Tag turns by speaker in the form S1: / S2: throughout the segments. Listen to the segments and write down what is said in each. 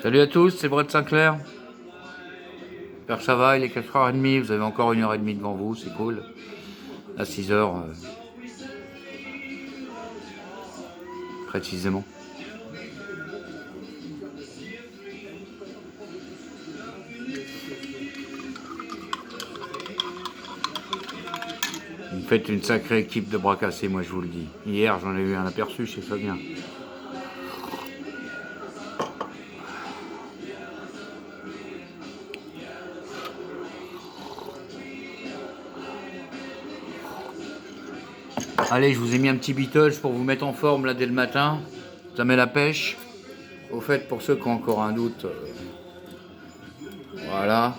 S1: Salut à tous, c'est Brett Sinclair. J'espère que ça va, il est 4h30, vous avez encore 1h30 devant vous, c'est cool. À 6h, précisément. Vous faites une sacrée équipe de bras cassés, moi je vous le dis. Hier, j'en ai eu un aperçu chez Fabien. Allez, je vous ai mis un petit Beatles pour vous mettre en forme là dès le matin. Ça met la pêche. Au fait, pour ceux qui ont encore un doute, voilà.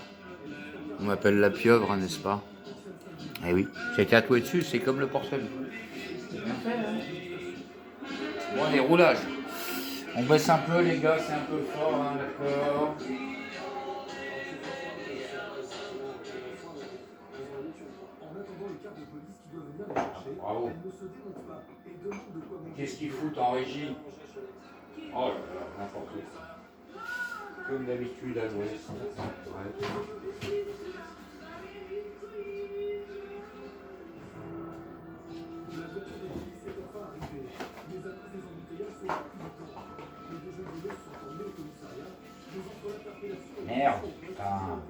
S1: On m'appelle la pieuvre, n'est-ce pas? Eh oui, c'est tatoué dessus, c'est comme le porcelain. C'est bien fait, hein? Bon, les roulages. On baisse un peu, les gars, c'est un peu fort, hein, d'accord. Bravo. Qu'est-ce qu'ils foutent en régie? Oh là là, n'importe quoi. Comme d'habitude à l'ouest. Ouais. Merde, putain.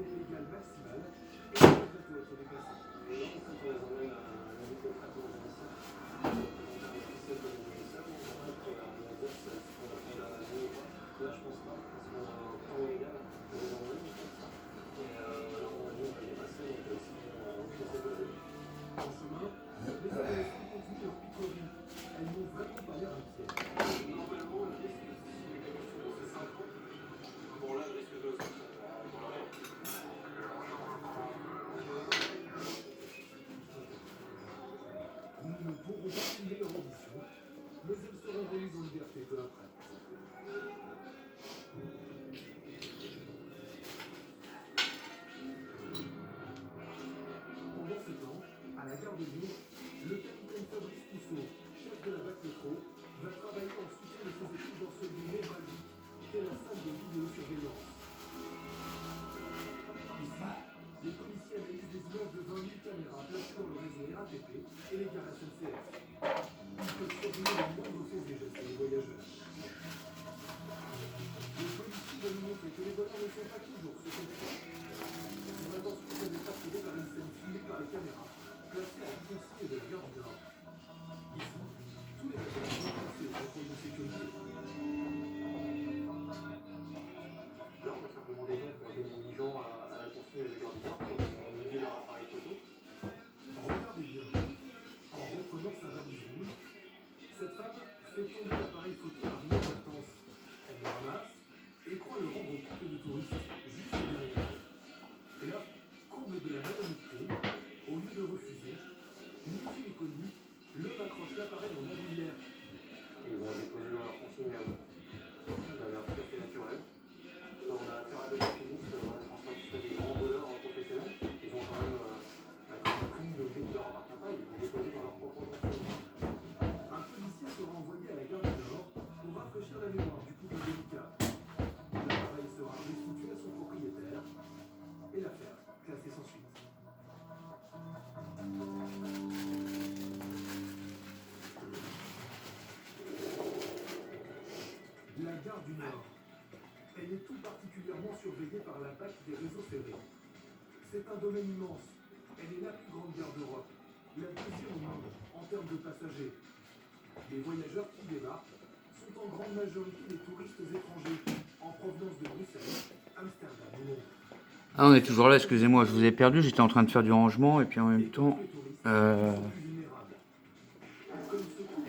S1: Ah, on est toujours là, excusez-moi, je vous ai perdu, j'étais en train de faire du rangement et puis en même temps,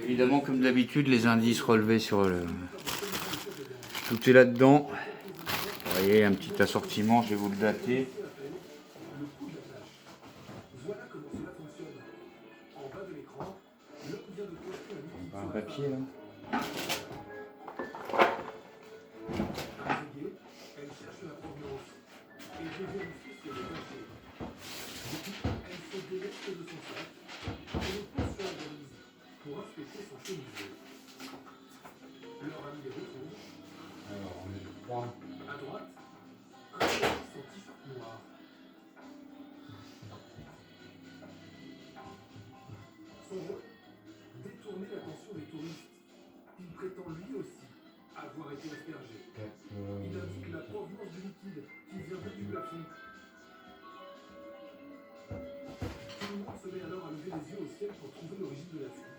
S1: évidemment comme d'habitude les indices relevés sur le... Tout est là-dedans. Vous voyez, un petit assortiment, je vais vous le dater. Un papier là. Alors, on est 3.
S2: À droite, un homme sans t-shirt noir. Son rôle, détourner l'attention des touristes. Il prétend lui aussi avoir été aspergé. Il indique la provenance du liquide qui viendrait du plafond. Tout le monde se met alors à lever les yeux au ciel pour trouver l'origine de la fuite.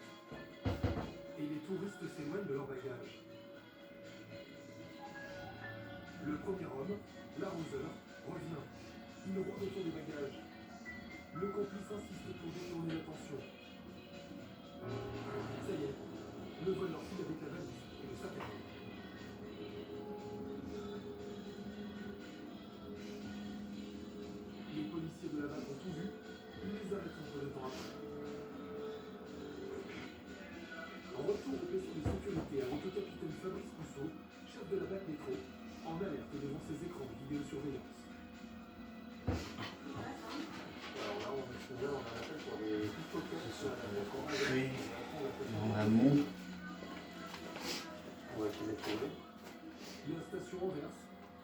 S2: Et les touristes s'éloignent de leur bagage. Le premier homme, l'arroseur, revient. Il rôde autour des bagages. Le complice insiste pour détourner l'attention. Ça y est, le voleur file avec la valise et le sac à main. Les policiers de la BAC ont tout vu. Ils les arrêteront peu de temps après. En retour au vaisseau de sécurité avec le capitaine Fabrice Rousseau, chef de la BAC métro, en alerte devant ses écrans de vidéosurveillance. Alors là, on a un appel pour des pickpockets à la métro.
S1: Oui. Dans l'amont.
S2: On va essayer de trouver. La station Anvers,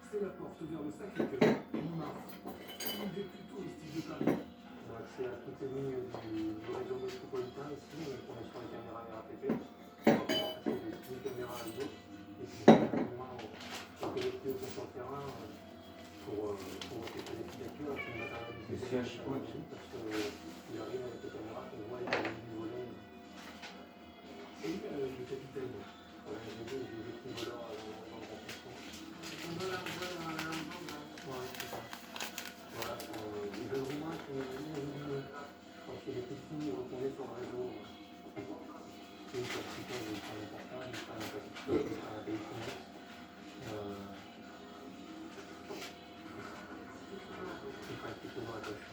S2: c'est la porte vers le Sacré-Cœur, Montmartre, une des plus touristiques de Paris. On a accès à toutes les lignes du réseau métropolitain ici, on est sur les caméras RATP. On va pouvoir passer d'une caméra à l'autre, et puis au moins aux collectivités qui sont sur le terrain pour récolter des signatures et puis matérialiser
S1: les sièges hautes.
S2: parce qu'il arrive avec les caméras qu'on voit les du volet. Et le capitaine. J'ai vu des petits voleurs dans le construction. On va la ouais, c'est ça. Voilà, les jeunes roumains qui ont vu, quand il y a des petits filles retournées sur le réseau. Une certificat de faire un portable, une faire un papier, une faire un téléphone. C'est pas plutôt dans la poche.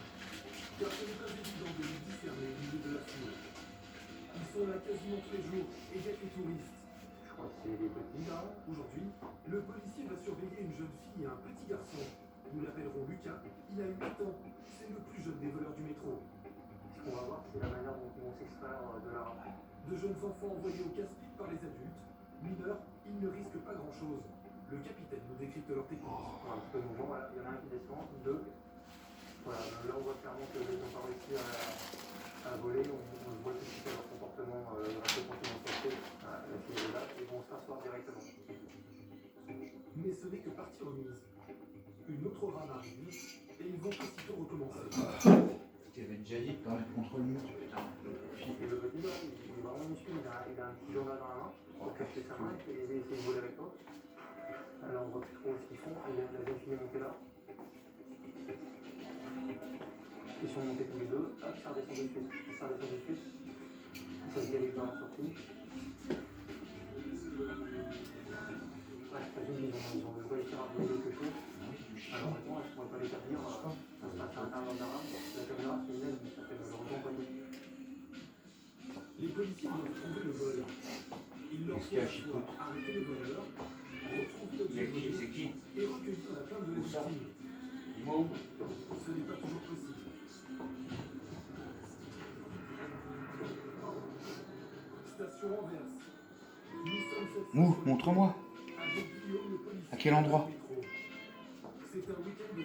S2: Car ce n'est pas évident de les discerner au milieu de la foule. Ils sont là quasiment tous les jours et guettent les touristes. Je crois que c'est les petits là. Aujourd'hui, le policier va surveiller une jeune fille et un petit garçon. Nous l'appellerons Lucas. Il a 8 ans. C'est le plus jeune des voleurs du métro. Ce qu'on va voir, c'est la manière dont ils vont s'extraire de la rame. De jeunes enfants envoyés au casse-pipe par les adultes. Mineurs, ils ne risquent pas grand-chose. Le capitaine nous décrypte leur technique. Un petit peu de mouvement, voilà. Il y en a un qui descend, deux. Voilà, là on voit clairement qu'ils n'ont pas réussi à voler. On voit tout de suite leur comportement, leur comportement forcé. La fille est là, ils vont s'asseoir directement. Mais ce n'est que partie remise. Une autre rame arrive et ils vont aussitôt recommencer.
S1: Tu avais déjà dit de pas mettre contre le mur, putain.
S2: Et le petit là, il est vraiment musclé, il a un petit journal dans la main pour cacher sa main et essayer de voler avec toi. Alors on voit plus trop ce qu'ils font. Il y a la jeune fille est montée là. Ils sont montés tous les deux. Hop, ça redescend de suite. Ça redescend de suite. Ça se dirige dans la sortie. Ouais, j'imagine qu'ils ont réussi à voler quelque chose. Alors maintenant, je ne pourrais pas l'établir. Ça se passe à l'intérieur de la rame. La caméra, c'est une aide, ça fait le rebond. Les policiers doivent trouver le vol. Ils leur font arrêter les voleurs, retrouver l'objet volé et recueillir la plainte de la victime. Ce n'est pas toujours possible. Station Anvers. Nous sommes cette
S1: Mou, montre-moi.
S2: avec Guillaume, le policier.
S1: À quel endroit?
S2: C'est un week-end de